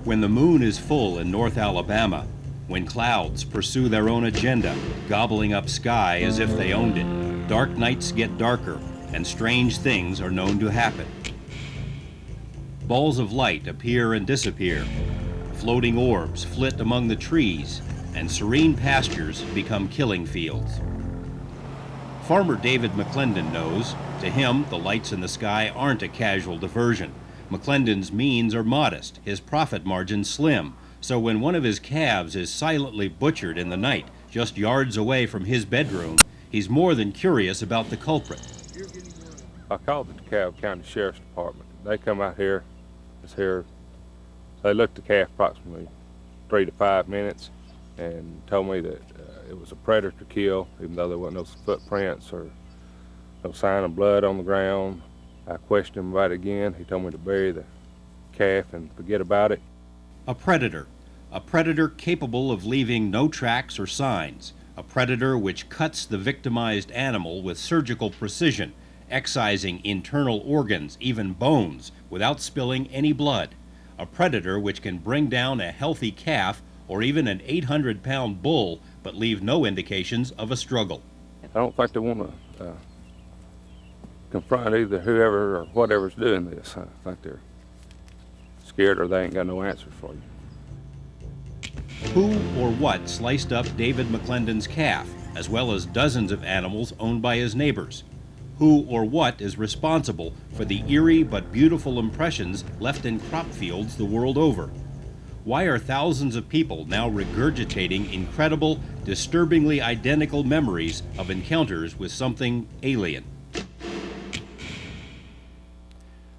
When the moon is full in North Alabama, when clouds pursue their own agenda, gobbling up sky as if they owned it, dark nights get darker and strange things are known to happen. Balls of light appear and disappear, floating orbs flit among the trees, and serene pastures become killing fields. Farmer David McClendon knows, to him the lights in the sky aren't a casual diversion. McClendon's means are modest, his profit margin slim, so when one of his calves is silently butchered in the night, just yards away from his bedroom, he's more than curious about the culprit. I called the DeKalb County Sheriff's Department. They come out here, they looked at the calf approximately 3 to 5 minutes and told me that it was a predator kill, even though there wasn't no footprints or no sign of blood on the ground. I questioned him about it again. He told me to bury the calf and forget about it. A predator capable of leaving no tracks or signs, a predator which cuts the victimized animal with surgical precision, excising internal organs, even bones, without spilling any blood, a predator which can bring down a healthy calf or even an 800-pound bull, but leave no indications of a struggle. I don't think they want to confront either whoever or whatever's doing this. I think they're scared or they ain't got no answers for you. Who or what sliced up David McClendon's calf, as well as dozens of animals owned by his neighbors? Who or what is responsible for the eerie but beautiful impressions left in crop fields the world over? Why are thousands of people now regurgitating incredible, disturbingly identical memories of encounters with something alien?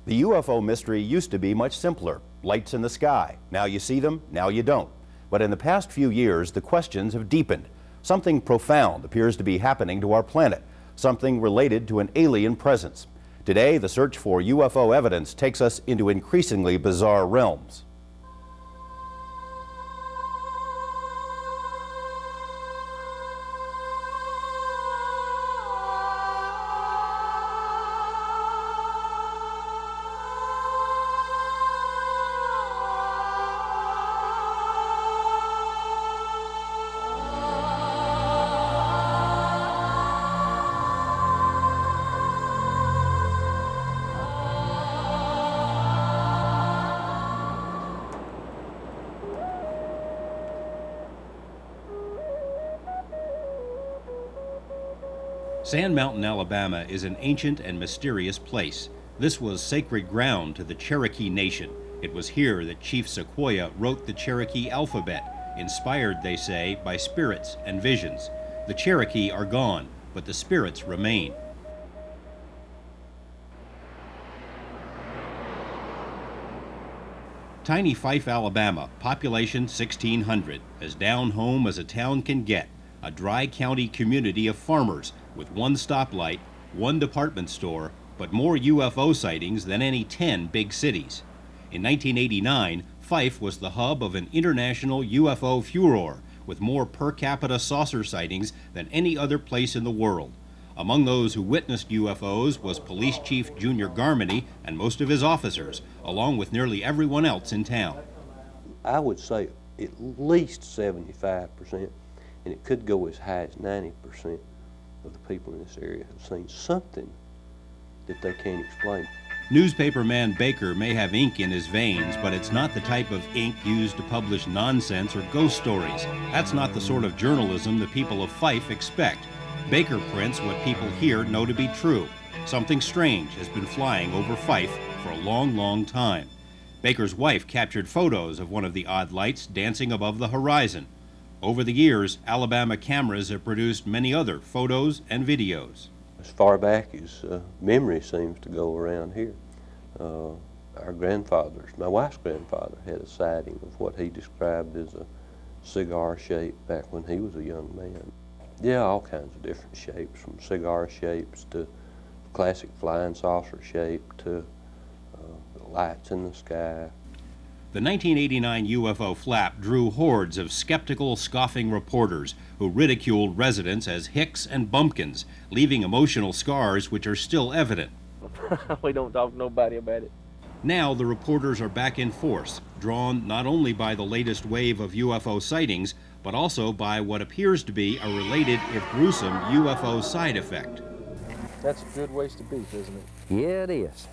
The UFO mystery used to be much simpler. Lights in the sky. Now you see them, now you don't. But in the past few years, the questions have deepened. Something profound appears to be happening to our planet, something related to an alien presence. Today, the search for UFO evidence takes us into increasingly bizarre realms. Sand Mountain, Alabama is an ancient and mysterious place. This was sacred ground to the Cherokee Nation. It was here that Chief Sequoyah wrote the Cherokee alphabet, inspired, they say, by spirits and visions. The Cherokee are gone, but the spirits remain. Tiny Fife, Alabama, population 1,600, as down home as a town can get. A dry county community of farmers with one stoplight, one department store, but more UFO sightings than any 10 big cities. In 1989, Fife was the hub of an international UFO furor, with more per capita saucer sightings than any other place in the world. Among those who witnessed UFOs was Police Chief Junior Garmany and most of his officers, along with nearly everyone else in town. I would say at least 75%. And it could go as high as 90% of the people in this area have seen something that they can't explain. Newspaperman Baker may have ink in his veins, but it's not the type of ink used to publish nonsense or ghost stories. That's not the sort of journalism the people of Fife expect. Baker prints what people here know to be true. Something strange has been flying over Fife for a long, long time. Baker's wife captured photos of one of the odd lights dancing above the horizon. Over the years, Alabama cameras have produced many other photos and videos. As far back as memory seems to go around here, our grandfathers, my wife's grandfather, had a sighting of what he described as a cigar shape back when he was a young man. Yeah, all kinds of different shapes, from cigar shapes to classic flying saucer shape to lights in the sky. The 1989 UFO flap drew hordes of skeptical, scoffing reporters who ridiculed residents as hicks and bumpkins, leaving emotional scars which are still evident. We don't talk to nobody about it. Now the reporters are back in force. drawn not only by the latest wave of UFO sightings, but also by what appears to be a related, if gruesome, UFO side effect. That's a good waste of beef, isn't it? Yeah, it is.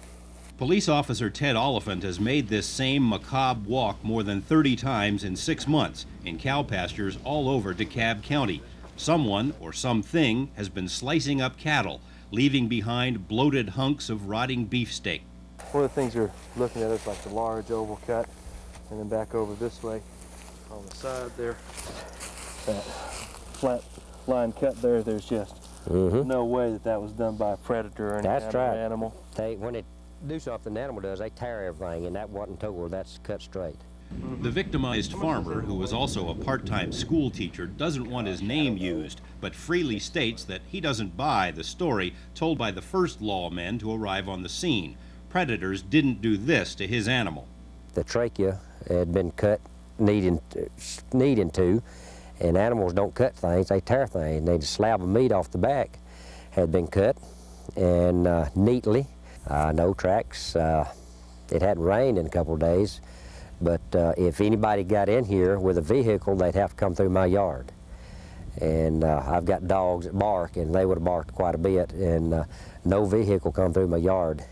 Police officer Ted Oliphant has made this same macabre walk more than 30 times in 6 months in cow pastures all over DeKalb County. Someone or something has been slicing up cattle, leaving behind bloated hunks of rotting beefsteak. One of the things you're looking at is like the large oval cut, and then back over this way on the side there, that flat line cut there, there's just no way that that was done by a predator or any kind of animal. When they do something the animal does, they tear everything, and that wasn't tore, that's cut straight. The victimized farmer, who was also a part-time school teacher, doesn't want his name used, but freely states that he doesn't buy the story told by the first lawmen to arrive on the scene. Predators didn't do this to his animal. The trachea had been cut, needing to, and animals don't cut things, they tear things. The slab of meat off the back had been cut, and neatly, no tracks. It hadn't rained in a couple of days, but if anybody got in here with a vehicle, they'd have to come through my yard. And I've got dogs that bark, and they would have barked quite a bit, and no vehicle come through my yard.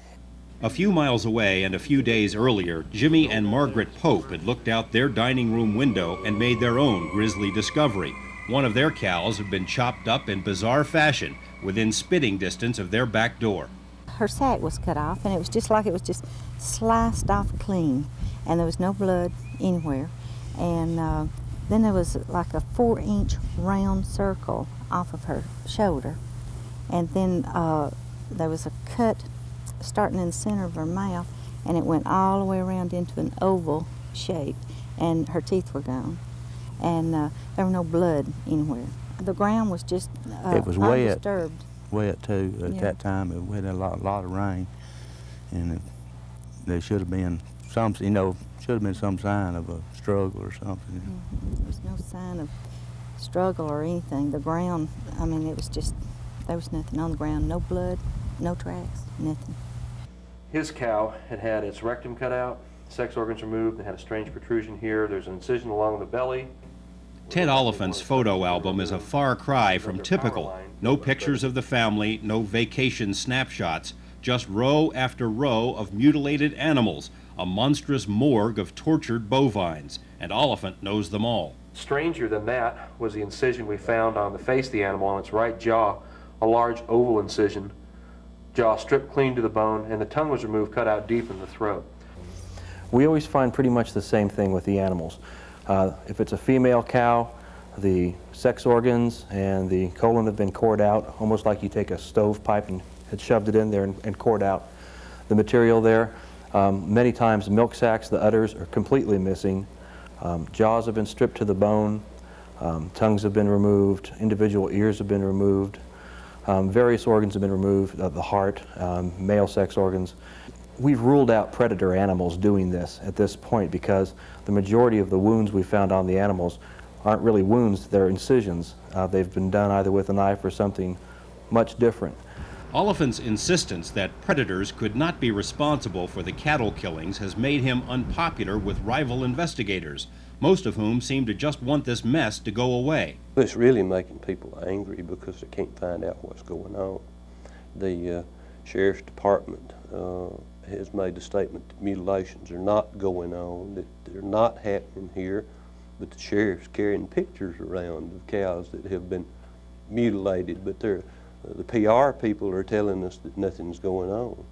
A few miles away and a few days earlier, Jimmy and Margaret Pope had looked out their dining room window and made their own grisly discovery. One of their cows had been chopped up in bizarre fashion within spitting distance of their back door. Her sack was cut off, and it was just like it was just sliced off clean, and there was no blood anywhere. And then there was like a 4-inch round circle off of her shoulder, and then there was a cut starting in the center of her mouth, and it went all the way around into an oval shape, and her teeth were gone, and there was no blood anywhere. The ground was just it was wet, undisturbed. Wet too. At that time, we had a lot of rain, and there should have been some, some sign of a struggle or something. There was no sign of struggle or anything. The ground, I mean, it was just, there was nothing on the ground, no blood, no tracks, nothing. His cow had had its rectum cut out, sex organs removed, and had a strange protrusion here. There's an incision along the belly. Ted Oliphant's photo album is a far cry from typical. No pictures of the family, no vacation snapshots, just row after row of mutilated animals, a monstrous morgue of tortured bovines, and Oliphant knows them all. Stranger than that was the incision we found on the face of the animal on its right jaw, a large oval incision, jaw stripped clean to the bone, and the tongue was removed, cut out deep in the throat. We always find pretty much the same thing with the animals. If it's a female cow, the sex organs and the colon have been cored out, almost like you take a stovepipe and had shoved it in there and cored out the material there. Many times milk sacs, the udders, are completely missing. Jaws have been stripped to the bone. Tongues have been removed. Individual ears have been removed. Various organs have been removed, the heart, male sex organs. We've ruled out predator animals doing this at this point because the majority of the wounds we found on the animals aren't really wounds, they're incisions. They've been done either with a knife or something much different. Oliphant's insistence that predators could not be responsible for the cattle killings has made him unpopular with rival investigators, most of whom seem to just want this mess to go away. It's really making people angry because they can't find out what's going on. The Sheriff's Department has made a statement that mutilations are not going on, that they're not happening here, but the sheriff's carrying pictures around of cows that have been mutilated, but the PR people are telling us that nothing's going on.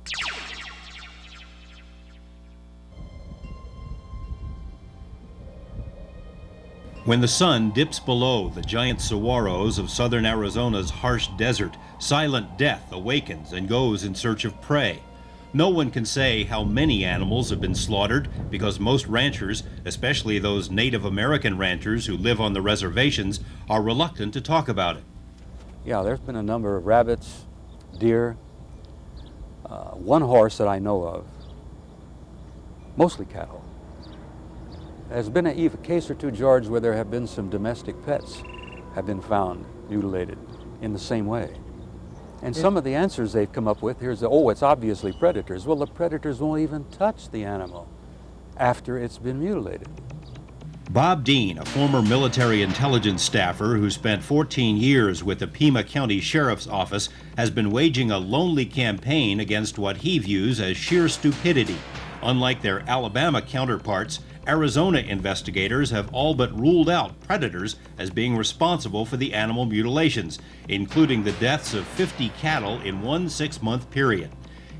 When the sun dips below the giant saguaros of southern Arizona's harsh desert, silent death awakens and goes in search of prey. No one can say how many animals have been slaughtered because most ranchers, especially those Native American ranchers who live on the reservations, are reluctant to talk about it. Yeah, there's been a number of rabbits, deer, one horse that I know of, mostly cattle. There's been a case or two, George, where there have been some domestic pets have been found mutilated in the same way. And some of the answers they've come up with here is, oh, it's obviously predators. Well, the predators won't even touch the animal. after it's been mutilated. Bob Dean, a former military intelligence staffer who spent 14 years with the Pima County Sheriff's Office, has been waging a lonely campaign against what he views as sheer stupidity. Unlike their Alabama counterparts, Arizona investigators have all but ruled out predators as being responsible for the animal mutilations, including the deaths of 50 cattle in one 6-month period.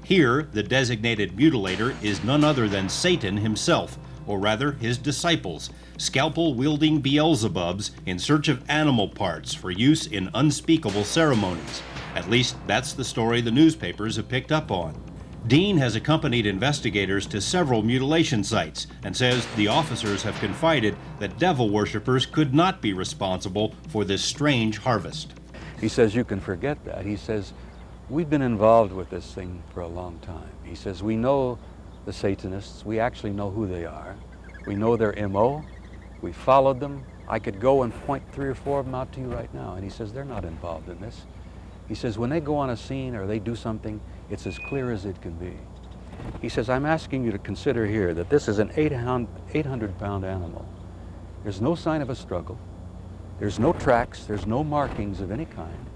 Here, the designated mutilator is none other than Satan himself, or rather his disciples, scalpel-wielding Beelzebubs in search of animal parts for use in unspeakable ceremonies. At least that's the story the newspapers have picked up on. Dean has accompanied investigators to several mutilation sites and says the officers have confided that devil worshippers could not be responsible for this strange harvest. He says, you can forget that. He says, we've been involved with this thing for a long time. He says, we know the Satanists. We actually know who they are. We know their MO. We followed them. I could go and point 3 or 4 of them out to you right now. And he says, they're not involved in this. He says, when they go on a scene or they do something, it's as clear as it can be. He says, I'm asking you to consider here that this is an 800-pound animal. There's no sign of a struggle. There's no tracks. There's no markings of any kind.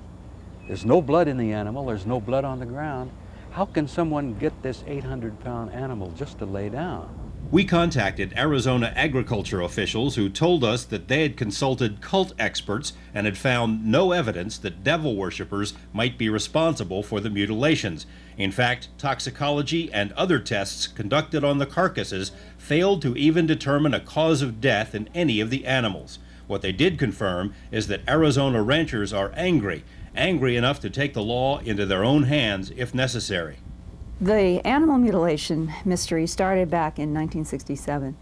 There's no blood in the animal. There's no blood on the ground. How can someone get this 800-pound animal just to lay down? We contacted Arizona agriculture officials who told us that they had consulted cult experts and had found no evidence that devil worshippers might be responsible for the mutilations. In fact, toxicology and other tests conducted on the carcasses failed to even determine a cause of death in any of the animals. What they did confirm is that Arizona ranchers are angry enough to take the law into their own hands if necessary. The animal mutilation mystery started back in 1967,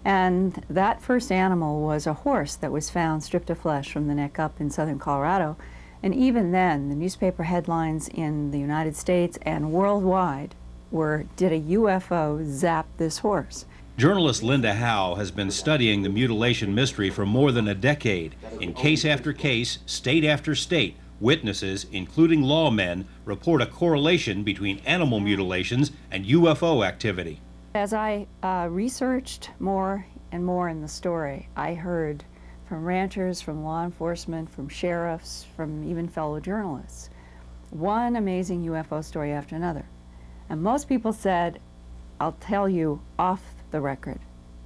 and that first animal was a horse that was found stripped of flesh from the neck up in southern Colorado. And even then, the newspaper headlines in the United States and worldwide were, did a UFO zap this horse? Journalist Linda Howe has been studying the mutilation mystery for more than a decade. In case after case, state after state, witnesses, including lawmen, report a correlation between animal mutilations and UFO activity. As I researched more and more in the story, I heard from ranchers, from law enforcement, from sheriffs, from even fellow journalists, one amazing UFO story after another. And most people said, I'll tell you off the record,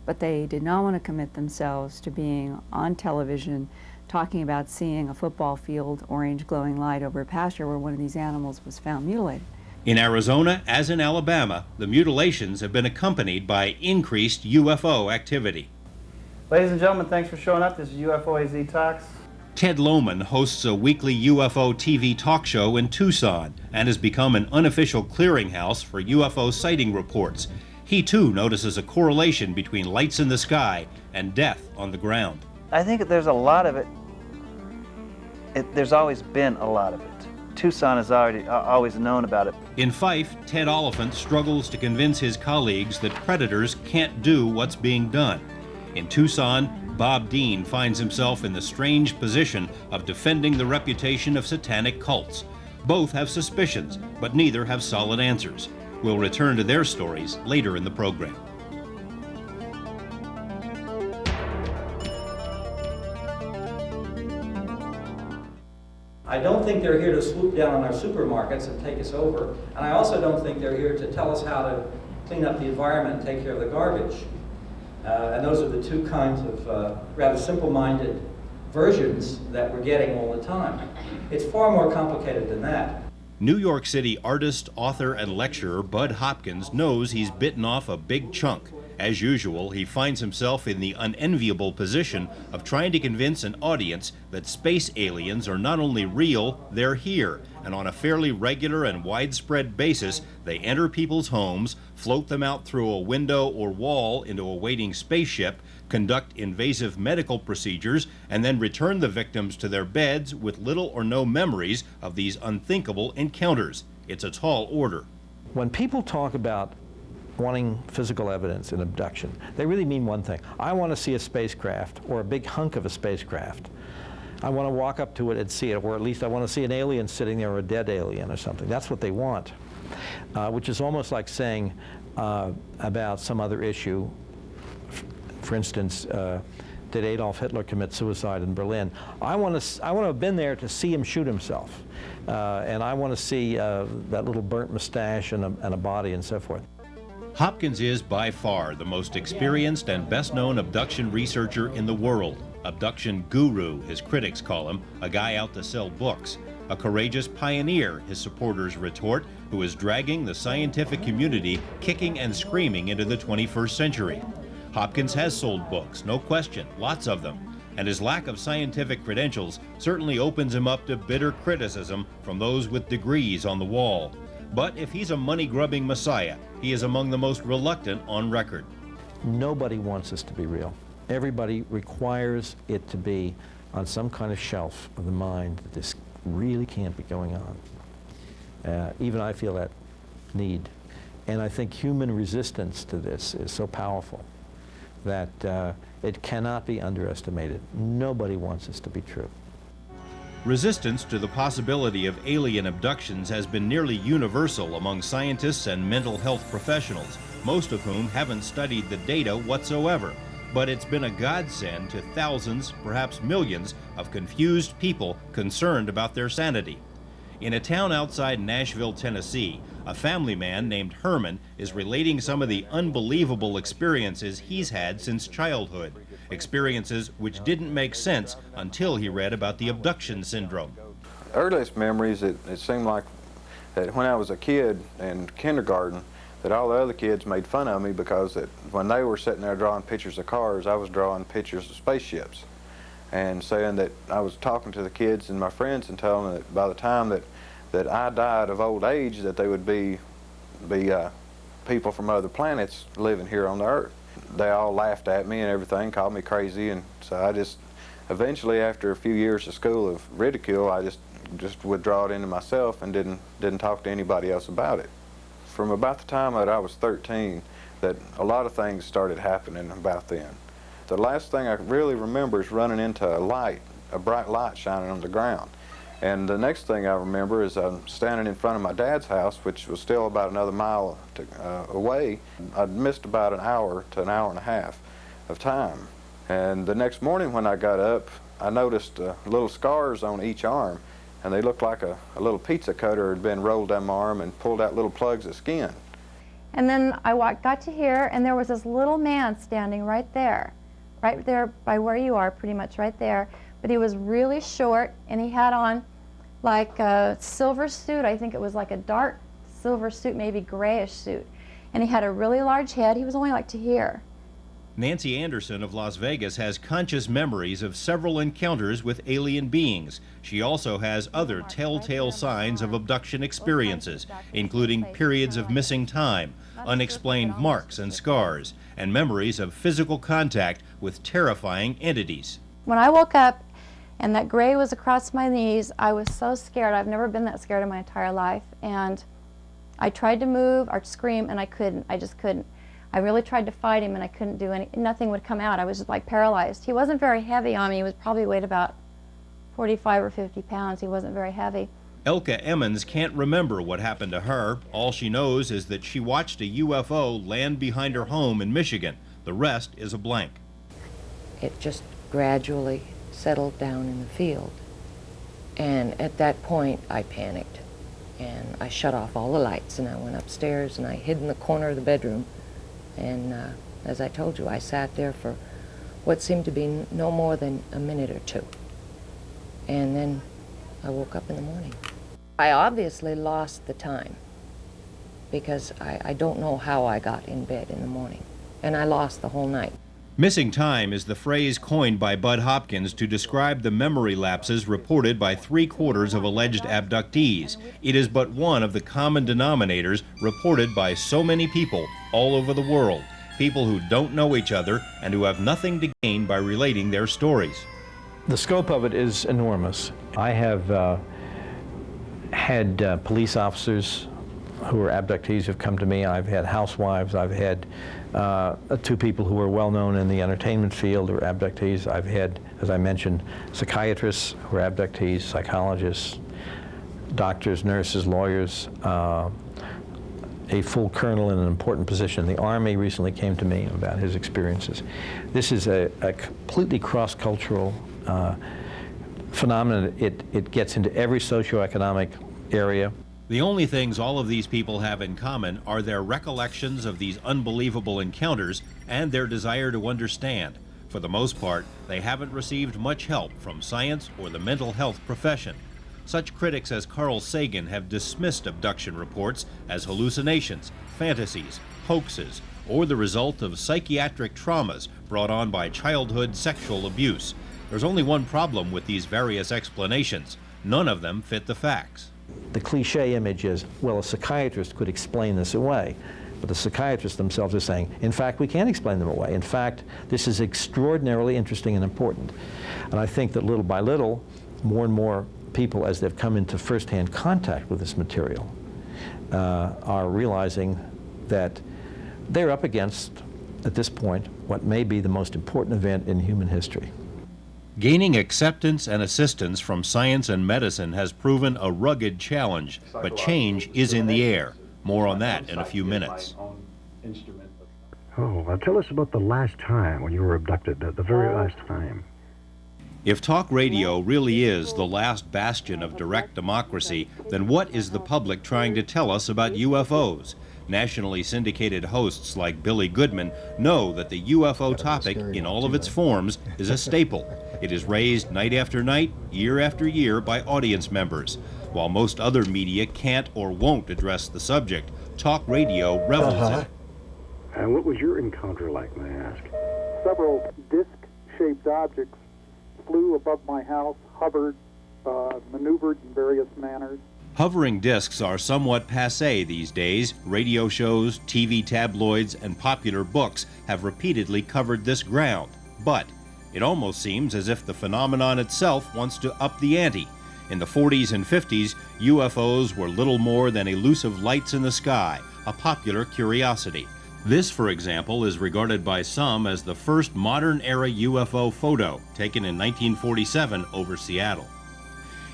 but they did not want to commit themselves to being on television talking about seeing a football field, orange glowing light over a pasture where one of these animals was found mutilated. In Arizona, as in Alabama, the mutilations have been accompanied by increased UFO activity. Ladies and gentlemen, thanks for showing up. This is UFO AZ Talks. Ted Lohman hosts a weekly UFO TV talk show in Tucson and has become an unofficial clearinghouse for UFO sighting reports. He too notices a correlation between lights in the sky and death on the ground. I think there's a lot of it. There's always been a lot of it. Tucson has always known about it. In Fife, Ted Oliphant struggles to convince his colleagues that predators can't do what's being done. In Tucson, Bob Dean finds himself in the strange position of defending the reputation of satanic cults. Both have suspicions, but neither have solid answers. We'll return to their stories later in the program. I don't think they're here to swoop down on our supermarkets and take us over, and I also don't think they're here to tell us how to clean up the environment and take care of the garbage. And those are the two kinds of rather simple-minded versions that we're getting all the time. It's far more complicated than that. New York City artist, author, and lecturer Bud Hopkins knows he's bitten off a big chunk. As usual, he finds himself in the unenviable position of trying to convince an audience that space aliens are not only real, they're here, and on a fairly regular and widespread basis, they enter people's homes, float them out through a window or wall into a waiting spaceship, conduct invasive medical procedures, and then return the victims to their beds with little or no memories of these unthinkable encounters. It's a tall order. When people talk about wanting physical evidence in abduction, they really mean one thing. I want to see a spacecraft or a big hunk of a spacecraft. I want to walk up to it and see it, or at least I want to see an alien sitting there, or a dead alien or something. That's what they want, which is almost like saying about some other issue. For instance, did Adolf Hitler commit suicide in Berlin? I want to have been there to see him shoot himself, and I want to see that little burnt mustache and a body and so forth. Hopkins is by far the most experienced and best-known abduction researcher in the world. Abduction guru, his critics call him, a guy out to sell books. A courageous pioneer, his supporters retort, who is dragging the scientific community kicking and screaming into the 21st century. Hopkins has sold books, no question, lots of them, and his lack of scientific credentials certainly opens him up to bitter criticism from those with degrees on the wall. But if he's a money-grubbing messiah, he is among the most reluctant on record. Nobody wants this to be real. Everybody requires it to be on some kind of shelf of the mind that this really can't be going on. Even I feel that need. And I think human resistance to this is so powerful that it cannot be underestimated. Nobody wants this to be true. Resistance to the possibility of alien abductions has been nearly universal among scientists and mental health professionals, most of whom haven't studied the data whatsoever. But it's been a godsend to thousands, perhaps millions, of confused people concerned about their sanity. In a town outside Nashville, Tennessee, a family man named Herman is relating some of the unbelievable experiences he's had since childhood. Experiences which didn't make sense until he read about the abduction syndrome. Earliest memories, it seemed like that when I was a kid in kindergarten, that all the other kids made fun of me because that when they were sitting there drawing pictures of cars, I was drawing pictures of spaceships. And saying that I was talking to the kids and my friends and telling them that by the time that I died of old age, that they would be people from other planets living here on the Earth. They all laughed at me and everything, called me crazy, and so I just, eventually after a few years of school of ridicule, I just withdraw it into myself and didn't talk to anybody else about it. From about the time that I was 13, that a lot of things started happening about then. The last thing I really remember is running into a bright light shining on the ground. And the next thing I remember is I'm standing in front of my dad's house, which was still about another mile away. I'd missed about an hour to an hour and a half of time. And the next morning when I got up, I noticed little scars on each arm, and they looked like a little pizza cutter had been rolled down my arm and pulled out little plugs of skin. And then I got to here, and there was this little man standing right there by where you are, pretty much right there. But he was really short, and he had on like a silver suit. I think it was like a dark silver suit, maybe grayish suit. And he had a really large head. He was only like to here. Nancy Anderson of Las Vegas has conscious memories of several encounters with alien beings. She also has other telltale signs of abduction experiences, including periods of missing time, unexplained marks and scars, and memories of physical contact with terrifying entities. When I woke up and that gray was across my knees, I was so scared. I've never been that scared in my entire life. And I tried to move or scream, and I couldn't. I just couldn't. I really tried to fight him, and I couldn't do anything. Nothing would come out. I was just like paralyzed. He wasn't very heavy on me. He was probably weighed about 45 or 50 pounds. He wasn't very heavy. Elka Emmons can't remember what happened to her. All she knows is that she watched a UFO land behind her home in Michigan. The rest is a blank. It just gradually settled down in the field. And at that point, I panicked. And I shut off all the lights, and I went upstairs, and I hid in the corner of the bedroom. And as I told you, I sat there for what seemed to be no more than a minute or two. And then I woke up in the morning. I obviously lost the time, because I don't know how I got in bed in the morning. And I lost the whole night. Missing time is the phrase coined by Bud Hopkins to describe the memory lapses reported by 3/4 of alleged abductees. It is but one of the common denominators reported by so many people all over the world, people who don't know each other and who have nothing to gain by relating their stories. The scope of it is enormous. I have had police officers who are abductees have come to me. I've had housewives. I've had 2 people who are well known in the entertainment field who are abductees. I've had as I mentioned, psychiatrists who are abductees, psychologists, doctors, nurses, lawyers, a full colonel in an important position in the Army recently came to me about his experiences. This is a completely cross-cultural phenomenon. It gets into every socioeconomic area. The only things all of these people have in common are their recollections of these unbelievable encounters and their desire to understand. For the most part, they haven't received much help from science or the mental health profession. Such critics as Carl Sagan have dismissed abduction reports as hallucinations, fantasies, hoaxes, or the result of psychiatric traumas brought on by childhood sexual abuse. There's only one problem with these various explanations. None of them fit the facts. The cliche image is, well, a psychiatrist could explain this away. But the psychiatrists themselves are saying, in fact, we can't explain them away. In fact, this is extraordinarily interesting and important. And I think that little by little, more and more people, as they've come into first-hand contact with this material, are realizing that they're up against, at this point, what may be the most important event in human history. Gaining acceptance and assistance from science and medicine has proven a rugged challenge, but change is in the air. More on that in a few minutes. Oh, tell us about the last time when you were abducted, the very last time. If talk radio really is the last bastion of direct democracy, then what is the public trying to tell us about UFOs? Nationally syndicated hosts like Billy Goodman know that the UFO topic, in all of its forms, is a staple. It is raised night after night, year after year by audience members. While most other media can't or won't address the subject, talk radio revels in it. And what was your encounter like, may I ask? Several disc-shaped objects flew above my house, hovered, maneuvered in various manners. Hovering discs are somewhat passé these days. Radio shows, TV tabloids, and popular books have repeatedly covered this ground. But it almost seems as if the phenomenon itself wants to up the ante. In the 40s and 50s, UFOs were little more than elusive lights in the sky, a popular curiosity. This, for example, is regarded by some as the first modern-era UFO photo, taken in 1947 over Seattle.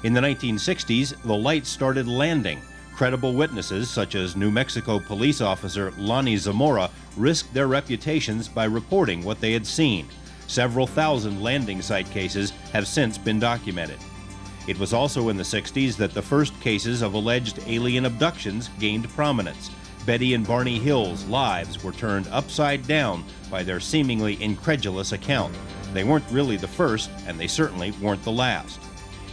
In the 1960s, the lights started landing. Credible witnesses, such as New Mexico police officer Lonnie Zamora, risked their reputations by reporting what they had seen. Several thousand landing site cases have since been documented. It was also in the 60s that the first cases of alleged alien abductions gained prominence. Betty and Barney Hill's lives were turned upside down by their seemingly incredulous account. They weren't really the first, and they certainly weren't the last.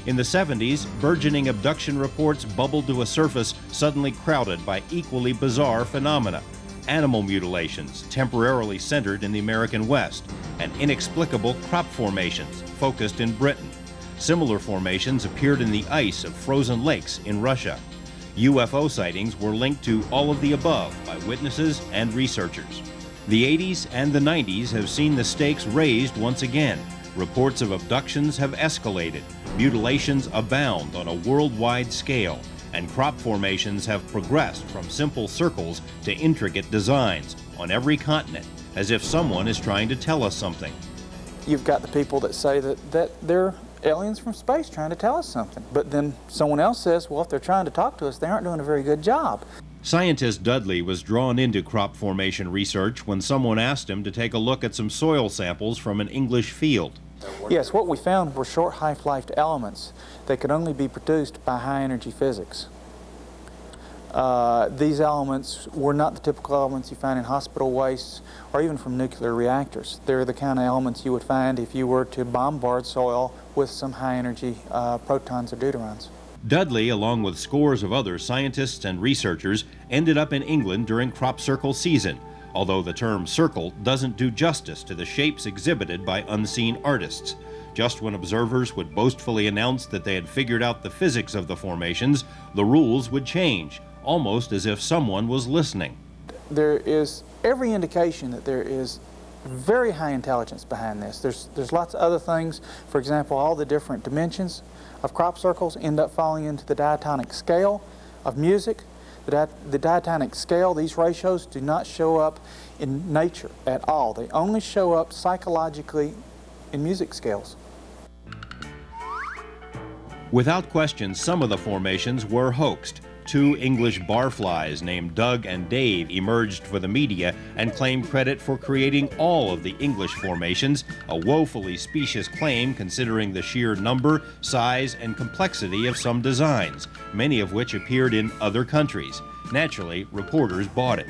In the 70s, burgeoning abduction reports bubbled to a surface suddenly crowded by equally bizarre phenomena. Animal mutilations, temporarily centered in the American West, and inexplicable crop formations, focused in Britain. Similar formations appeared in the ice of frozen lakes in Russia. UFO sightings were linked to all of the above by witnesses and researchers. The 80s and the 90s have seen the stakes raised once again. Reports of abductions have escalated, mutilations abound on a worldwide scale, and crop formations have progressed from simple circles to intricate designs on every continent, as if someone is trying to tell us something. You've got the people that say that they're aliens from space trying to tell us something. But then someone else says, well, if they're trying to talk to us, they aren't doing a very good job. Scientist Dudley was drawn into crop formation research when someone asked him to take a look at some soil samples from an English field. Yes, what we found were short half-lived elements that could only be produced by high-energy physics. These elements were not the typical elements you find in hospital wastes or even from nuclear reactors. They're the kind of elements you would find if you were to bombard soil with some high-energy protons or deuterons. Dudley, along with scores of other scientists and researchers, ended up in England during crop circle season, although the term circle doesn't do justice to the shapes exhibited by unseen artists. Just when observers would boastfully announce that they had figured out the physics of the formations, the rules would change, almost as if someone was listening. There is every indication that there is very high intelligence behind this. There's lots of other things. For example, all the different dimensions of crop circles end up falling into the diatonic scale of music. The diatonic scale, these ratios do not show up in nature at all. They only show up psychologically in music scales. Without question, some of the formations were hoaxed. Two English barflies named Doug and Dave emerged for the media and claimed credit for creating all of the English formations, a woefully specious claim considering the sheer number, size, and complexity of some designs, many of which appeared in other countries. Naturally, reporters bought it.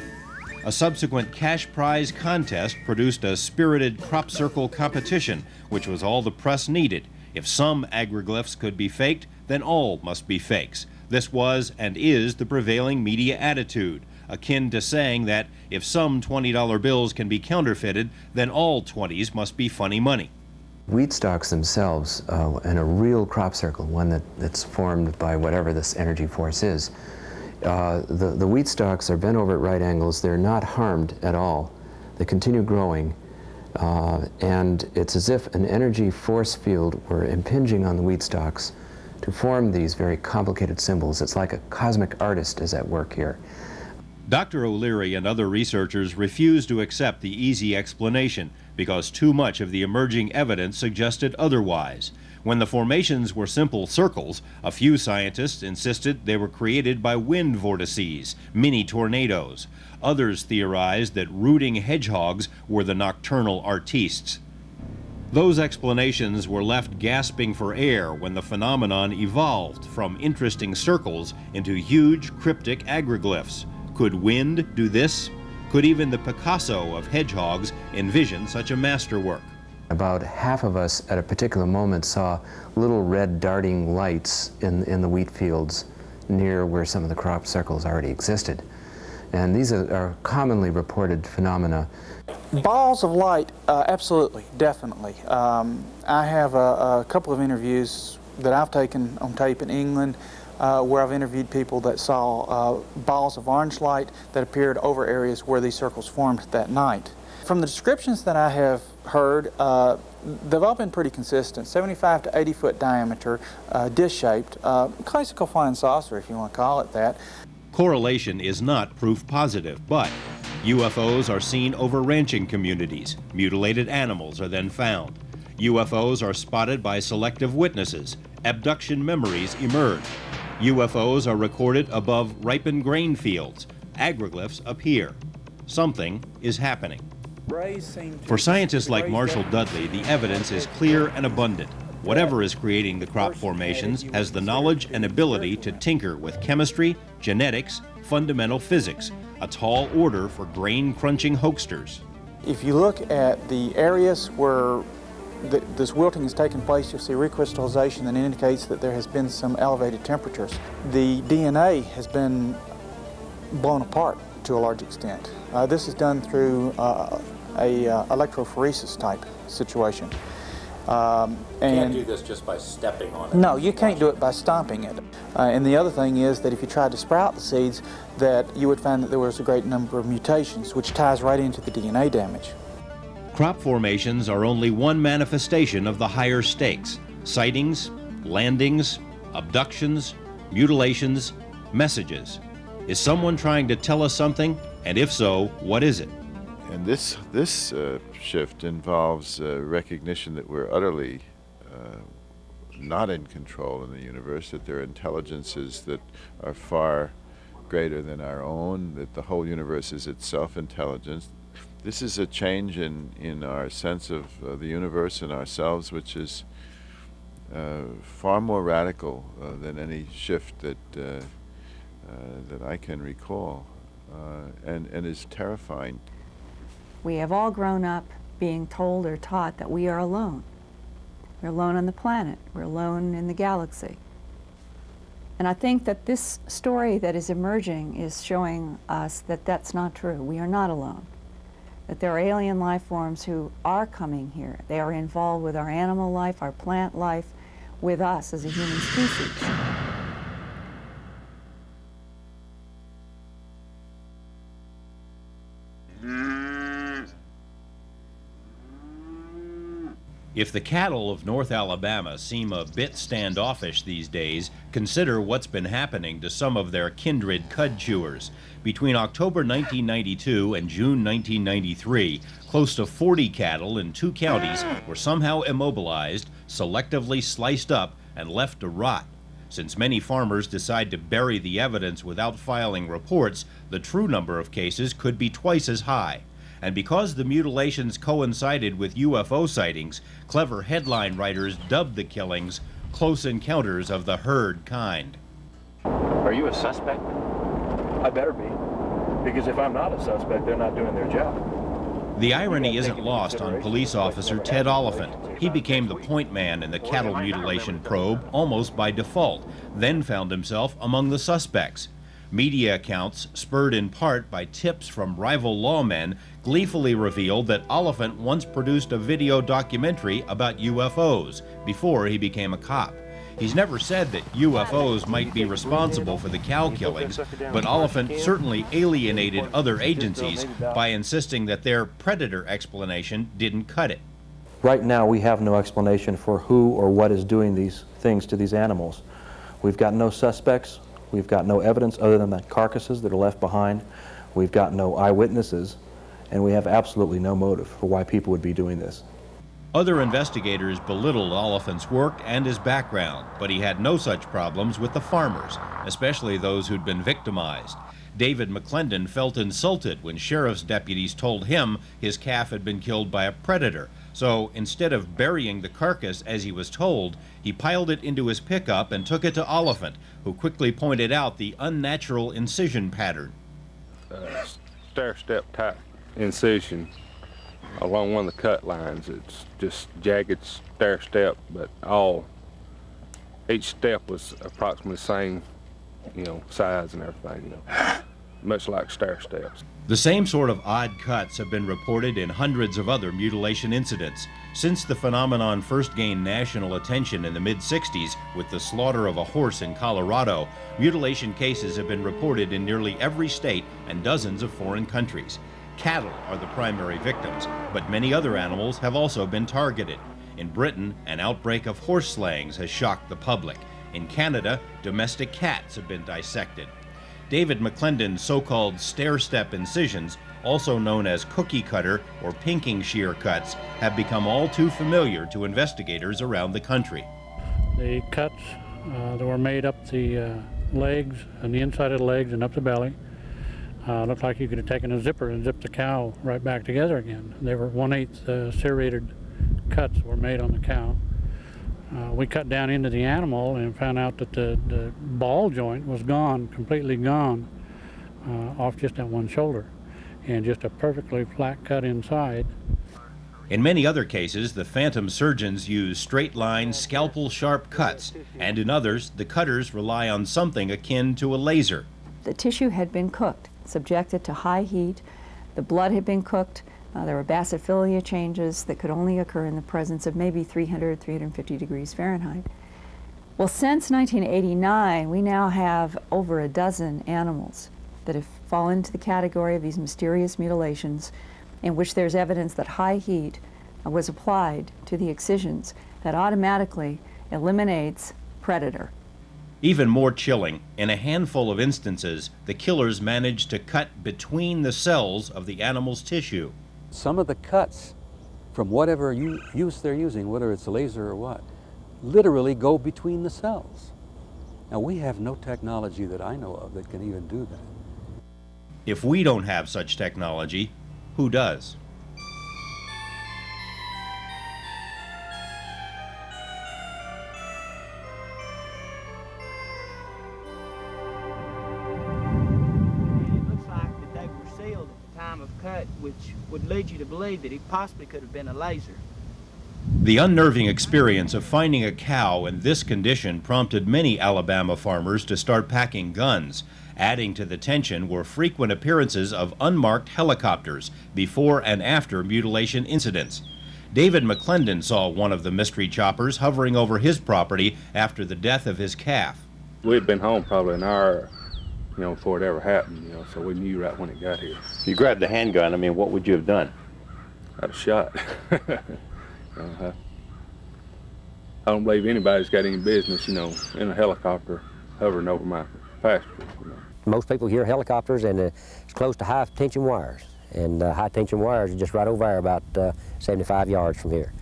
A subsequent cash prize contest produced a spirited crop circle competition, which was all the press needed. If some agriglyphs could be faked, then all must be fakes. This was and is the prevailing media attitude, akin to saying that if some $20 bills can be counterfeited, then all 20s must be funny money. Wheat stalks themselves, in a real crop circle, one that's formed by whatever this energy force is, the wheat stalks are bent over at right angles. They're not harmed at all. They continue growing, and it's as if an energy force field were impinging on the wheat stalks to form these very complicated symbols. It's like a cosmic artist is at work here. Dr. O'Leary and other researchers refused to accept the easy explanation because too much of the emerging evidence suggested otherwise. When the formations were simple circles, a few scientists insisted they were created by wind vortices, mini tornadoes. Others theorized that rooting hedgehogs were the nocturnal artistes. Those explanations were left gasping for air when the phenomenon evolved from interesting circles into huge cryptic agriglyphs. Could wind do this? Could even the Picasso of hedgehogs envision such a masterwork? About half of us at a particular moment saw little red darting lights in the wheat fields near where some of the crop circles already existed. And these are commonly reported phenomena. Balls of light, absolutely, definitely. I have a couple of interviews that I've taken on tape in England where I've interviewed people that saw balls of orange light that appeared over areas where these circles formed that night. From the descriptions that I have heard, they've all been pretty consistent. 75 to 80 foot diameter, dish-shaped, classical flying saucer if you want to call it that. Correlation is not proof positive, but UFOs are seen over ranching communities. Mutilated animals are then found. UFOs are spotted by selective witnesses. Abduction memories emerge. UFOs are recorded above ripened grain fields. Agriglyphs appear. Something is happening. For scientists like Marshall Dudley, the evidence is clear and abundant. Whatever is creating the crop formations has the knowledge and ability to tinker with chemistry, genetics, fundamental physics, a tall order for grain-crunching hoaxsters. If you look at the areas where this wilting has taken place, you'll see recrystallization that indicates that there has been some elevated temperatures. The DNA has been blown apart to a large extent. This is done through a electrophoresis type situation. You can't do this just by stepping on it. No, you can't do it by stomping it. And the other thing is that if you tried to sprout the seeds, that you would find that there was a great number of mutations, which ties right into the DNA damage. Crop formations are only one manifestation of the higher stakes. Sightings, landings, abductions, mutilations, messages. Is someone trying to tell us something? And if so, what is it? And this shift involves recognition that we're utterly not in control in the universe, that there are intelligences that are far greater than our own, that the whole universe is itself intelligence. This is a change in our sense of the universe and ourselves, which is far more radical than any shift that I can recall, and is terrifying. We have all grown up being told or taught that we are alone. We're alone on the planet. We're alone in the galaxy. And I think that this story that is emerging is showing us that that's not true. We are not alone. That there are alien life forms who are coming here. They are involved with our animal life, our plant life, with us as a human species. If the cattle of North Alabama seem a bit standoffish these days, consider what's been happening to some of their kindred cud chewers. Between October 1992 and June 1993, close to 40 cattle in 2 counties were somehow immobilized, selectively sliced up, and left to rot. Since many farmers decide to bury the evidence without filing reports, the true number of cases could be twice as high. And because the mutilations coincided with UFO sightings, clever headline writers dubbed the killings close encounters of the herd kind. Are you a suspect? I better be, because if I'm not a suspect, they're not doing their job. The irony isn't lost on police officer Ted Oliphant. He became the point man in the cattle mutilation probe almost by default, then found himself among the suspects. Media accounts, spurred in part by tips from rival lawmen, gleefully revealed that Oliphant once produced a video documentary about UFOs before he became a cop. He's never said that UFOs might be responsible for the cow killings, but Oliphant certainly alienated other agencies by insisting that their predator explanation didn't cut it. Right now, we have no explanation for who or what is doing these things to these animals. We've got no suspects. We've got no evidence other than the carcasses that are left behind. We've got no eyewitnesses, and we have absolutely no motive for why people would be doing this. Other investigators belittled Oliphant's work and his background, but he had no such problems with the farmers, especially those who'd been victimized. David McClendon felt insulted when sheriff's deputies told him his calf had been killed by a predator. So instead of burying the carcass as he was told, he piled it into his pickup and took it to Oliphant, who quickly pointed out the unnatural incision pattern. Stair-step type incision along one of the cut lines. It's just jagged stair-step, but each step was approximately the same, size and everything, much like stair steps. The same sort of odd cuts have been reported in hundreds of other mutilation incidents. Since the phenomenon first gained national attention in the mid-60s with the slaughter of a horse in Colorado, mutilation cases have been reported in nearly every state and dozens of foreign countries. Cattle are the primary victims, but many other animals have also been targeted. In Britain, an outbreak of horse slayings has shocked the public. In Canada, domestic cats have been dissected. David McClendon's so-called stair-step incisions, also known as cookie cutter or pinking shear cuts, have become all too familiar to investigators around the country. The cuts that were made up the legs and the inside of the legs and up the belly looked like you could have taken a zipper and zipped the cow right back together again. They were 1/8 serrated cuts were made on the cow. We cut down into the animal and found out that the ball joint was gone, completely gone, off just that one shoulder, and just a perfectly flat cut inside. In many other cases, the phantom surgeons use straight-line, scalpel-sharp cuts, and in others, the cutters rely on something akin to a laser. The tissue had been cooked, subjected to high heat. The blood had been cooked. There were basophilia changes that could only occur in the presence of maybe 300, 350 degrees Fahrenheit. Well, since 1989, we now have over a dozen animals that have fallen into the category of these mysterious mutilations in which there's evidence that high heat was applied to the excisions that automatically eliminates predator. Even more chilling, in a handful of instances, the killers managed to cut between the cells of the animal's tissue. Some of the cuts, from whatever use they're using, whether it's a laser or what, literally go between the cells. Now, we have no technology that I know of that can even do that. If we don't have such technology, who does? Which would lead you to believe that it possibly could have been a laser. The unnerving experience of finding a cow in this condition prompted many Alabama farmers to start packing guns. Adding to the tension were frequent appearances of unmarked helicopters before and after mutilation incidents. David McClendon saw one of the mystery choppers hovering over his property after the death of his calf. We'd been home probably an hour before it ever happened, so we knew right when it got here. You grabbed the handgun, what would you have done? I'd have shot. I don't believe anybody's got any business, in a helicopter hovering over my pasture. Most people hear helicopters and it's close to high tension wires. And high tension wires are just right over there about 75 yards from here.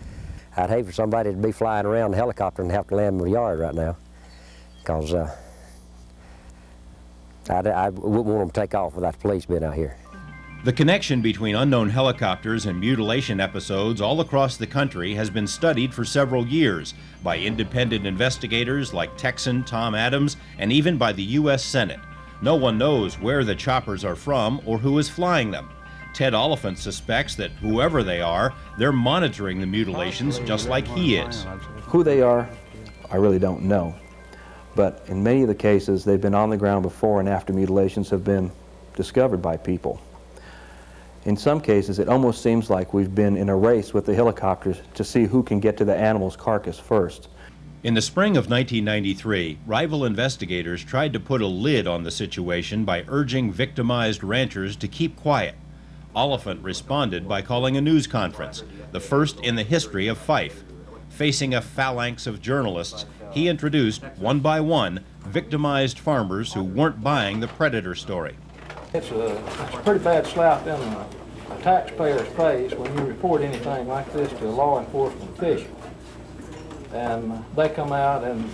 I'd hate for somebody to be flying around a helicopter and have to land in my yard right now, because I wouldn't want them to take off without the police being out here. The connection between unknown helicopters and mutilation episodes all across the country has been studied for several years by independent investigators like Texan Tom Adams and even by the U.S. Senate. No one knows where the choppers are from or who is flying them. Ted Oliphant suspects that whoever they are, they're monitoring the mutilations just like he is. Who they are, I really don't know. But in many of the cases, they've been on the ground before and after mutilations have been discovered by people. In some cases, it almost seems like we've been in a race with the helicopters to see who can get to the animal's carcass first. In the spring of 1993, rival investigators tried to put a lid on the situation by urging victimized ranchers to keep quiet. Oliphant responded by calling a news conference, the first in the history of Fife. Facing a phalanx of journalists, he introduced, one by one, victimized farmers who weren't buying the predator story. It's a pretty bad slap in a taxpayer's face when you report anything like this to a law enforcement official. And they come out and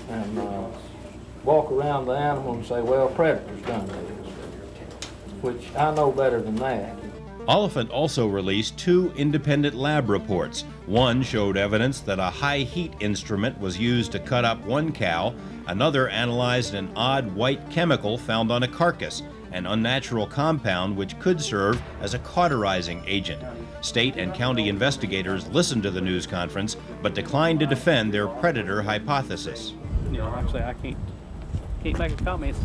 walk around the animal and say, well, predators done this, which I know better than that. Oliphant also released 2 independent lab reports. One showed evidence that a high heat instrument was used to cut up one cow. Another analyzed an odd white chemical found on a carcass, an unnatural compound which could serve as a cauterizing agent. State and county investigators listened to the news conference, but declined to defend their predator hypothesis. You know, like I say, I can't make a comment.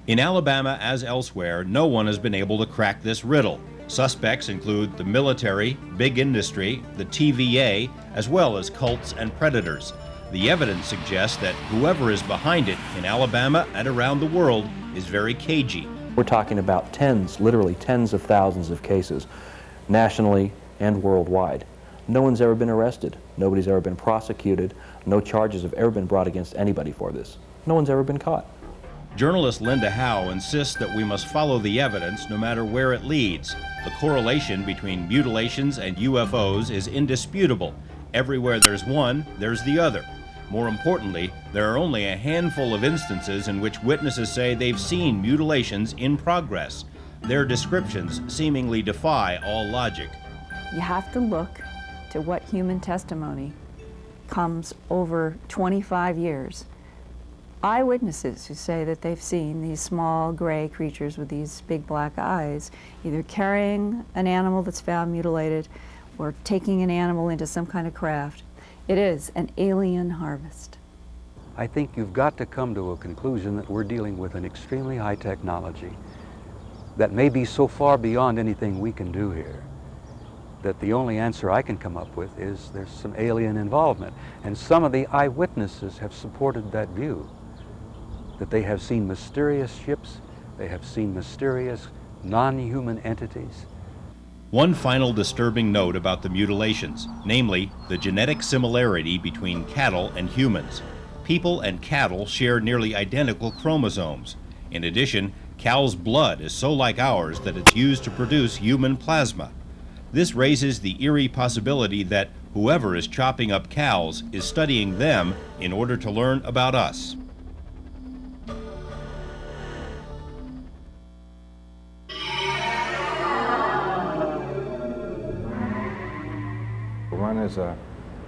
In Alabama, as elsewhere, no one has been able to crack this riddle. Suspects include the military, big industry, the TVA, as well as cults and predators. The evidence suggests that whoever is behind it in Alabama and around the world is very cagey. We're talking about tens, literally tens of thousands of cases, nationally and worldwide. No one's ever been arrested. Nobody's ever been prosecuted. No charges have ever been brought against anybody for this. No one's ever been caught. Journalist Linda Howe insists that we must follow the evidence no matter where it leads. The correlation between mutilations and UFOs is indisputable. Everywhere there's one, there's the other. More importantly, there are only a handful of instances in which witnesses say they've seen mutilations in progress. Their descriptions seemingly defy all logic. You have to look to what human testimony comes over 25 years. Eyewitnesses who say that they've seen these small gray creatures with these big black eyes, either carrying an animal that's found mutilated or taking an animal into some kind of craft. It is an alien harvest. I think you've got to come to a conclusion that we're dealing with an extremely high technology that may be so far beyond anything we can do here that the only answer I can come up with is there's some alien involvement. And some of the eyewitnesses have supported that view, that they have seen mysterious ships, they have seen mysterious non-human entities. One final disturbing note about the mutilations, namely the genetic similarity between cattle and humans. People and cattle share nearly identical chromosomes. In addition, cow's blood is so like ours that it's used to produce human plasma. This raises the eerie possibility that whoever is chopping up cows is studying them in order to learn about us. One is a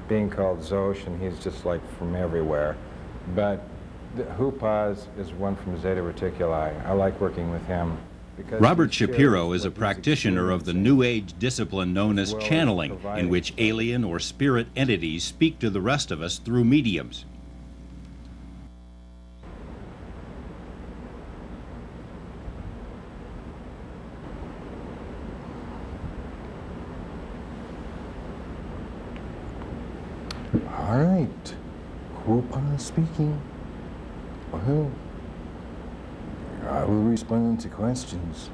being called Zosh, and he's just like from everywhere. But the Hupaz is one from Zeta Reticuli. I like working with him. Robert Shapiro is a practitioner of the New Age discipline known as channeling, in which alien or spirit entities speak to the rest of us through mediums. All right, Hupaz speaking. Well, I will respond to questions.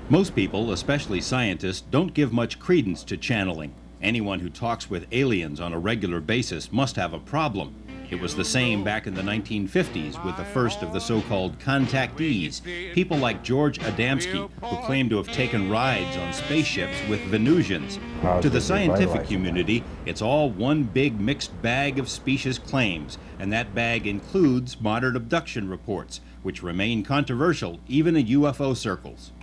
Most people, especially scientists, don't give much credence to channeling. Anyone who talks with aliens on a regular basis must have a problem. It was the same back in the 1950s with the first of the so-called contactees, people like George Adamski, who claimed to have taken rides on spaceships with Venusians. To the scientific community, it's all one big mixed bag of specious claims, and that bag includes modern abduction reports, which remain controversial even in UFO circles.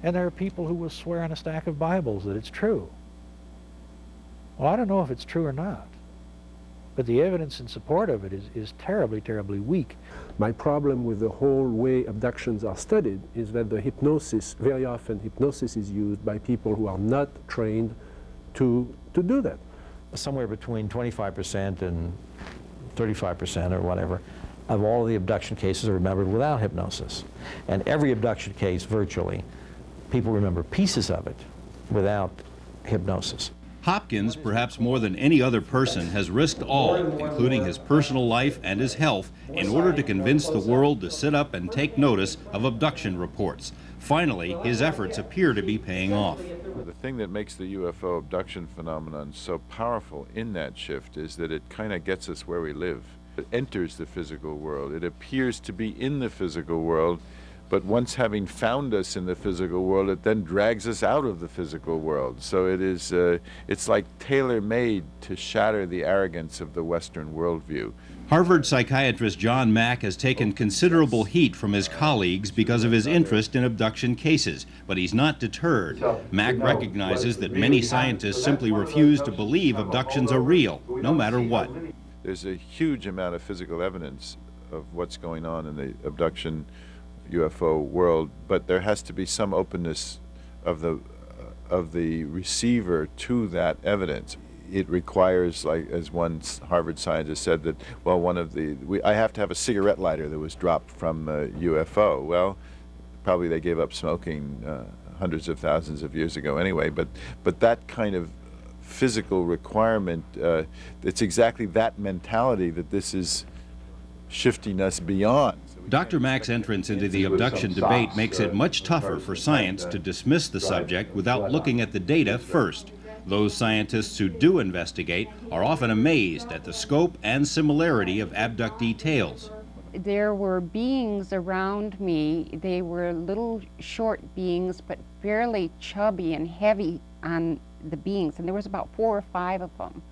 And there are people who will swear on a stack of Bibles that it's true. Well, I don't know if it's true or not, but the evidence in support of it is terribly, terribly weak. My problem with the whole way abductions are studied is that the hypnosis, very often hypnosis is used by people who are not trained to do that. Somewhere between 25% and 35% or whatever of all of the abduction cases are remembered without hypnosis. And every abduction case, virtually, people remember pieces of it without hypnosis. Hopkins, perhaps more than any other person, has risked all, including his personal life and his health, in order to convince the world to sit up and take notice of abduction reports. Finally, his efforts appear to be paying off. The thing that makes the UFO abduction phenomenon so powerful in that shift is that it kind of gets us where we live. It enters the physical world. It appears to be in the physical world, but once having found us in the physical world, it then drags us out of the physical world. So it is, it's like tailor-made to shatter the arrogance of the Western worldview. Harvard psychiatrist John Mack has taken considerable heat from his colleagues because of his interest in abduction cases, but he's not deterred. Mack recognizes that many scientists simply refuse to believe abductions are real, no matter what. There's a huge amount of physical evidence of what's going on in the abduction UFO world, but there has to be some openness of the receiver to that evidence. It requires, like as one Harvard scientist said, that, well, I have to have a cigarette lighter that was dropped from a UFO. Well, probably they gave up smoking hundreds of thousands of years ago anyway, but that kind of physical requirement, it's exactly that mentality that this is shifting us beyond. Dr. Mack's entrance into the abduction debate makes it much tougher for science to dismiss the subject without looking at the data first. Those scientists who do investigate are often amazed at the scope and similarity of abductee tales. There were beings around me. They were little short beings, but fairly chubby and heavy on the beings, and there was about 4 or 5 of them.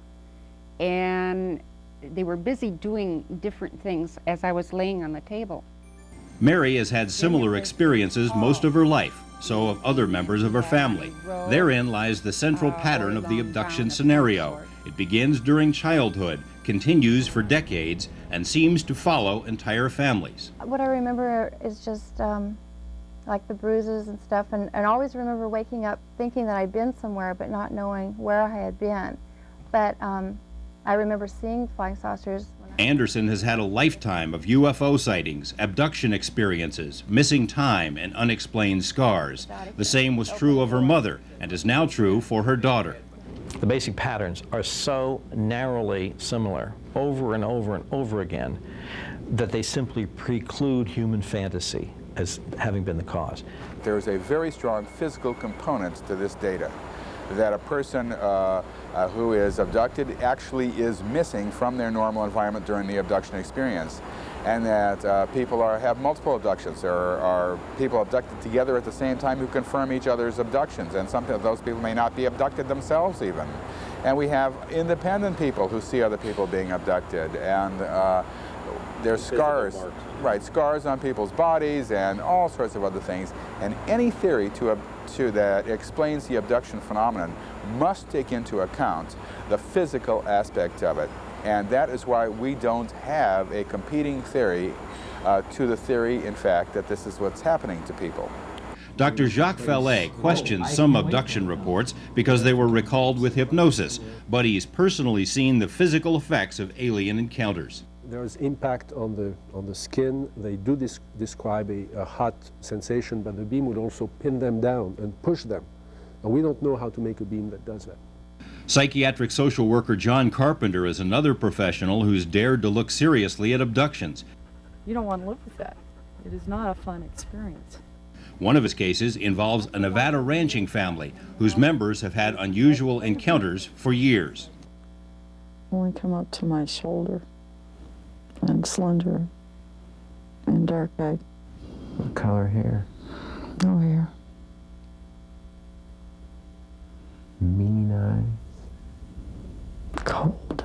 And they were busy doing different things as I was laying on the table. Mary has had similar experiences most of her life, so have other members of her family. Therein lies the central pattern of the abduction scenario. It begins during childhood, continues for decades, and seems to follow entire families. What I remember is just like the bruises and stuff, and I always remember waking up thinking that I'd been somewhere but not knowing where I had been. But I remember seeing flying saucers. Anderson has had a lifetime of UFO sightings, abduction experiences, missing time, and unexplained scars. The same was true of her mother, and is now true for her daughter. The basic patterns are so narrowly similar over and over and over again that they simply preclude human fantasy as having been the cause. There is a very strong physical component to this data, that a person who is abducted actually is missing from their normal environment during the abduction experience, and that people have multiple abductions. There are people abducted together at the same time who confirm each other's abductions, and some of those people may not be abducted themselves even. And we have independent people who see other people being abducted, and there's scars, right, scars on people's bodies and all sorts of other things. And any theory that explains the abduction phenomenon must take into account the physical aspect of it. And that is why we don't have a competing theory to the theory, in fact, that this is what's happening to people. Dr. Jacques Fallet questions some abduction reports because they were recalled with hypnosis, but he's personally seen the physical effects of alien encounters. There's impact on the skin. They do describe a hot sensation, but the beam would also pin them down and push them. And we don't know how to make a beam that does that. Psychiatric social worker John Carpenter is another professional who's dared to look seriously at abductions. You don't want to live with that. It is not a fun experience. One of his cases involves a Nevada ranching family whose members have had unusual encounters for years. Only come up to my shoulder. and slender and dark-eyed. What color hair? No hair. Mean eyes? Cold.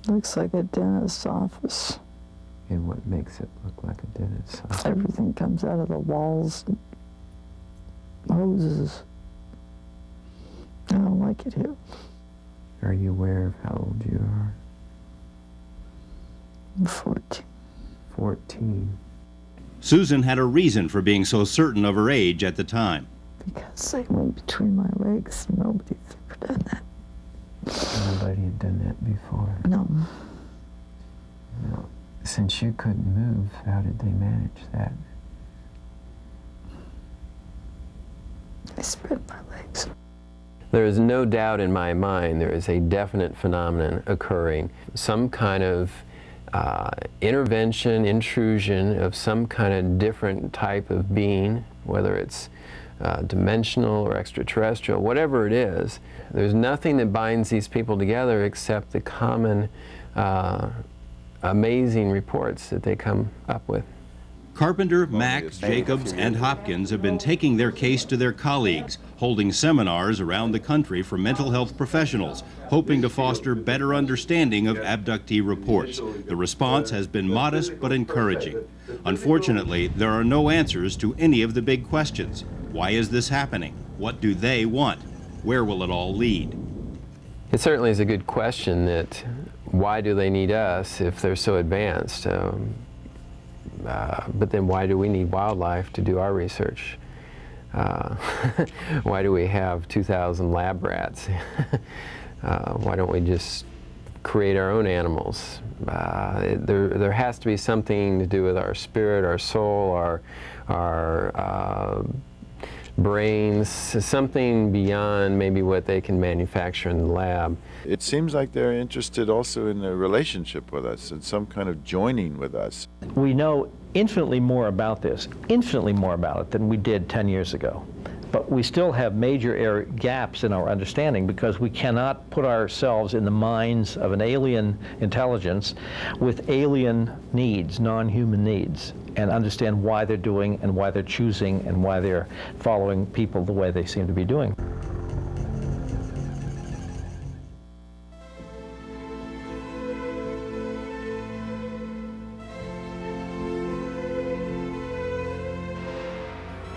Looks like a dentist's office. And what makes it look like a dentist's office? Everything comes out of the walls. Hoses. I don't like it here. Are you aware of how old you are? I'm 14. 14. Susan had a reason for being so certain of her age at the time. Because they went between my legs. Nobody's ever done that. Nobody had done that before? No. No. Since you couldn't move, how did they manage that? I spread my legs. There is no doubt in my mind there is a definite phenomenon occurring. Some kind of intervention, intrusion of some kind of different type of being, whether it's dimensional or extraterrestrial, whatever it is. There's nothing that binds these people together except the common amazing reports that they come up with. Carpenter, Mack, Jacobs, and Hopkins have been taking their case to their colleagues, holding seminars around the country for mental health professionals, hoping to foster better understanding of abductee reports. The response has been modest but encouraging. Unfortunately, there are no answers to any of the big questions. Why is this happening? What do they want? Where will it all lead? It certainly is a good question that why do they need us if they're so advanced? But then why do we need wildlife to do our research? Why do we have 2,000 lab rats? Why don't we just create our own animals? There has to be something to do with our spirit, our soul, our brains, something beyond maybe what they can manufacture in the lab. It seems like they're interested also in a relationship with us and some kind of joining with us. We know infinitely more about this, infinitely more about it than we did 10 years ago. But we still have major gaps in our understanding because we cannot put ourselves in the minds of an alien intelligence with alien needs, non-human needs, and understand why they're doing and why they're choosing and why they're following people the way they seem to be doing.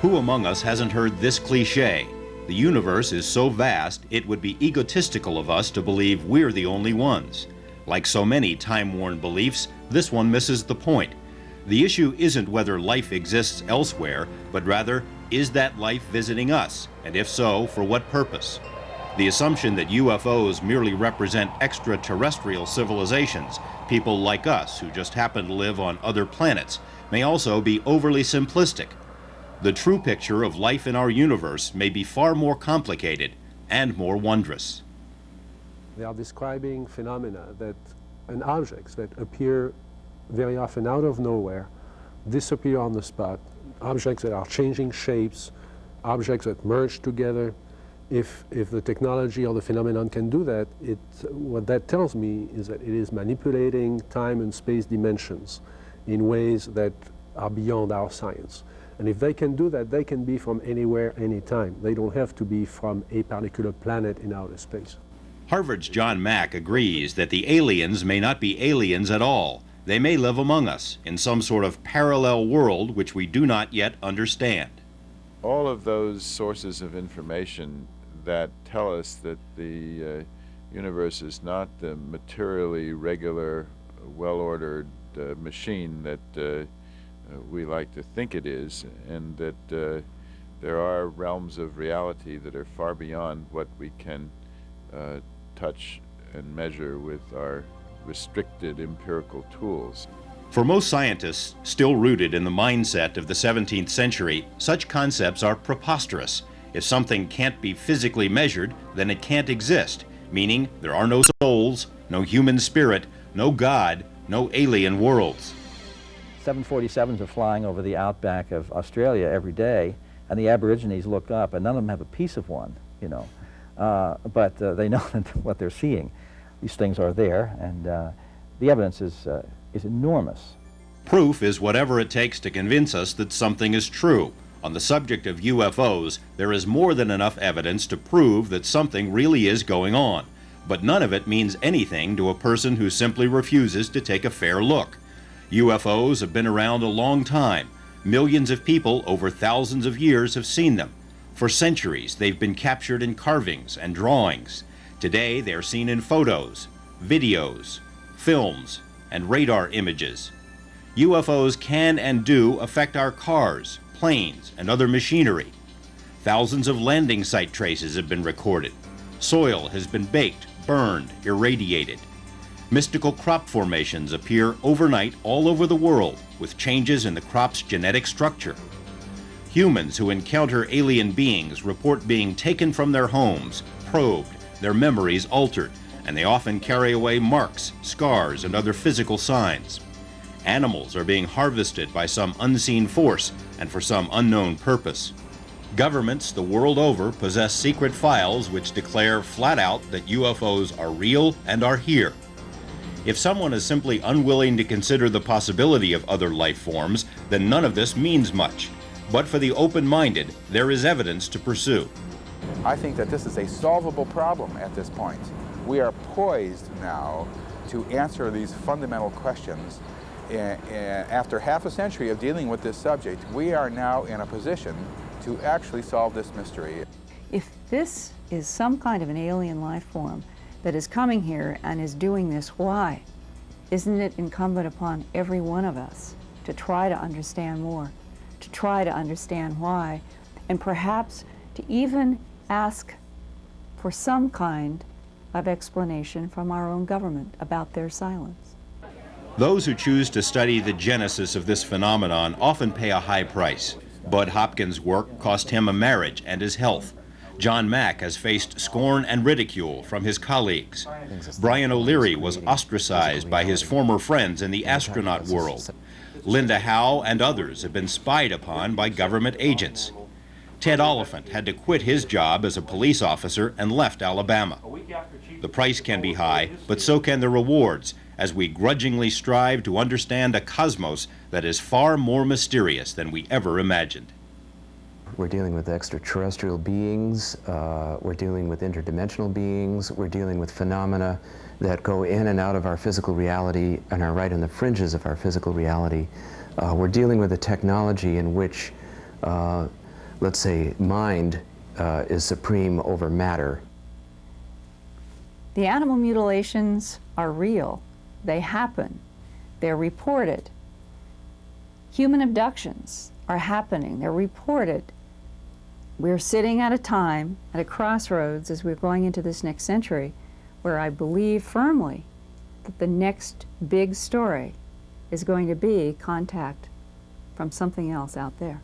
Who among us hasn't heard this cliche? The universe is so vast, it would be egotistical of us to believe we're the only ones. Like so many time-worn beliefs, this one misses the point. The issue isn't whether life exists elsewhere, but rather, is that life visiting us? And if so, for what purpose? The assumption that UFOs merely represent extraterrestrial civilizations, people like us who just happen to live on other planets, may also be overly simplistic. The true picture of life in our universe may be far more complicated and more wondrous. They are describing phenomena and objects that appear very often out of nowhere, disappear on the spot, objects that are changing shapes, objects that merge together. If the technology or the phenomenon can do that, what that tells me is that it is manipulating time and space dimensions in ways that are beyond our science. And if they can do that, they can be from anywhere, anytime. They don't have to be from a particular planet in outer space. Harvard's John Mack agrees that the aliens may not be aliens at all. They may live among us in some sort of parallel world which we do not yet understand. All of those sources of information that tell us that the universe is not the materially regular, well-ordered machine that we like to think it is, and that there are realms of reality that are far beyond what we can touch and measure with our restricted empirical tools. For most scientists, still rooted in the mindset of the 17th century, such concepts are preposterous. If something can't be physically measured, then it can't exist, meaning there are no souls, no human spirit, no God, no alien worlds. 747s are flying over the outback of Australia every day, and the Aborigines look up, and none of them have a piece of one, you know. But they know what they're seeing. These things are there, and the evidence is is enormous. Proof is whatever it takes to convince us that something is true. On the subject of UFOs, there is more than enough evidence to prove that something really is going on, but none of it means anything to a person who simply refuses to take a fair look. UFOs have been around a long time. Millions of people over thousands of years have seen them. For centuries, they've been captured in carvings and drawings. Today, they are seen in photos, videos, films, and radar images. UFOs can and do affect our cars, planes, and other machinery. Thousands of landing site traces have been recorded. Soil has been baked, burned, irradiated. Mystical crop formations appear overnight all over the world with changes in the crop's genetic structure. Humans who encounter alien beings report being taken from their homes, probed, their memories altered, and they often carry away marks, scars, and other physical signs. Animals are being harvested by some unseen force and for some unknown purpose. Governments the world over possess secret files which declare flat out that UFOs are real and are here. If someone is simply unwilling to consider the possibility of other life forms, then none of this means much. But for the open-minded, there is evidence to pursue. I think that this is a solvable problem at this point. We are poised now to answer these fundamental questions. After half a century of dealing with this subject, we are now in a position to actually solve this mystery. If this is some kind of an alien life form that is coming here and is doing this, why? Isn't it incumbent upon every one of us to try to understand more, to try to understand why, and perhaps to even ask for some kind of explanation from our own government about their silence? Those who choose to study the genesis of this phenomenon often pay a high price. Bud Hopkins' work cost him a marriage and his health. John Mack has faced scorn and ridicule from his colleagues. Brian O'Leary was ostracized by his former friends in the astronaut world. Linda Howe and others have been spied upon by government agents. Ted Oliphant had to quit his job as a police officer and left Alabama. The price can be high, but so can the rewards, as we grudgingly strive to understand a cosmos that is far more mysterious than we ever imagined. We're dealing with extraterrestrial beings, we're dealing with interdimensional beings, we're dealing with phenomena that go in and out of our physical reality and are right on the fringes of our physical reality. We're dealing with a technology in which, let's say, mind is supreme over matter. The animal mutilations are real. They happen. They're reported. Human abductions are happening. They're reported. We're sitting at a time, at a crossroads as we're going into this next century, where I believe firmly that the next big story is going to be contact from something else out there.